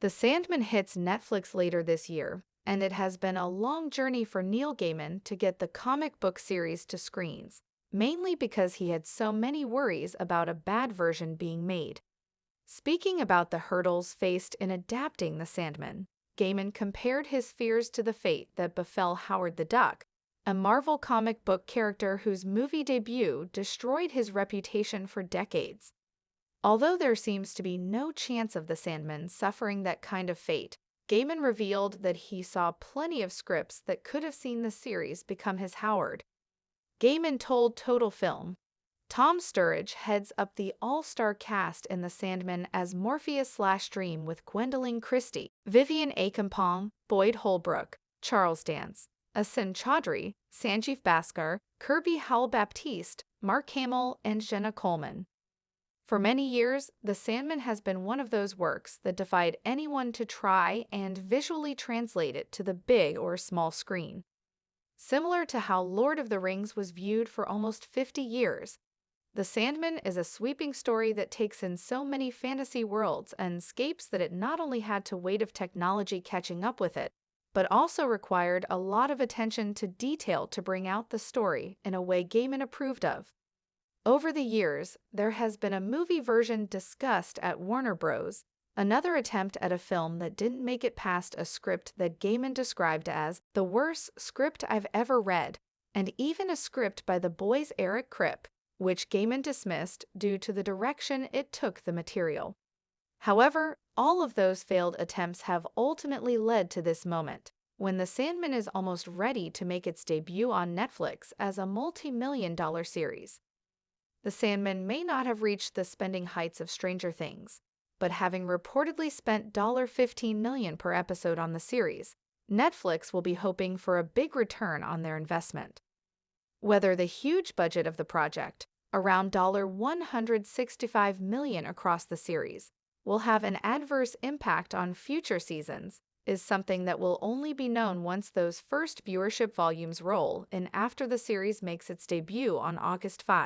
The Sandman hits Netflix later this year, and it has been a long journey for Neil Gaiman to get the comic book series to screens, mainly because he had so many worries about a bad version being made. Speaking about the hurdles faced in adapting The Sandman, Gaiman compared his fears to the fate that befell Howard the Duck, a Marvel comic book character whose movie debut destroyed his reputation for decades. Although there seems to be no chance of the Sandman suffering that kind of fate, Gaiman revealed that he saw plenty of scripts that could have seen the series become his Howard. Gaiman told Total Film, Tom Sturridge heads up the all-star cast in The Sandman as Morpheus/Dream with Gwendoline Christie, Vivian Akampong, Boyd Holbrook, Charles Dance, Asin Chaudhry, Sanjeev Bhaskar, Kirby Howell-Baptiste, Mark Hamill, and Jenna Coleman. For many years, The Sandman has been one of those works that defied anyone to try and visually translate it to the big or small screen. Similar to how Lord of the Rings was viewed for almost 50 years, The Sandman is a sweeping story that takes in so many fantasy worlds and scapes that it not only had the weight of technology catching up with it, but also required a lot of attention to detail to bring out the story in a way Gaiman approved of. Over the years, there has been a movie version discussed at Warner Bros., another attempt at a film that didn't make it past a script that Gaiman described as the worst script I've ever read, and even a script by the boys' Eric Kripp, which Gaiman dismissed due to the direction it took the material. However, all of those failed attempts have ultimately led to this moment, when The Sandman is almost ready to make its debut on Netflix as a multi-million-dollar series. The Sandman may not have reached the spending heights of Stranger Things, but having reportedly spent $15 million per episode on the series, Netflix will be hoping for a big return on their investment. Whether the huge budget of the project, around $165 million across the series, will have an adverse impact on future seasons is something that will only be known once those first viewership volumes roll in after the series makes its debut on August 5.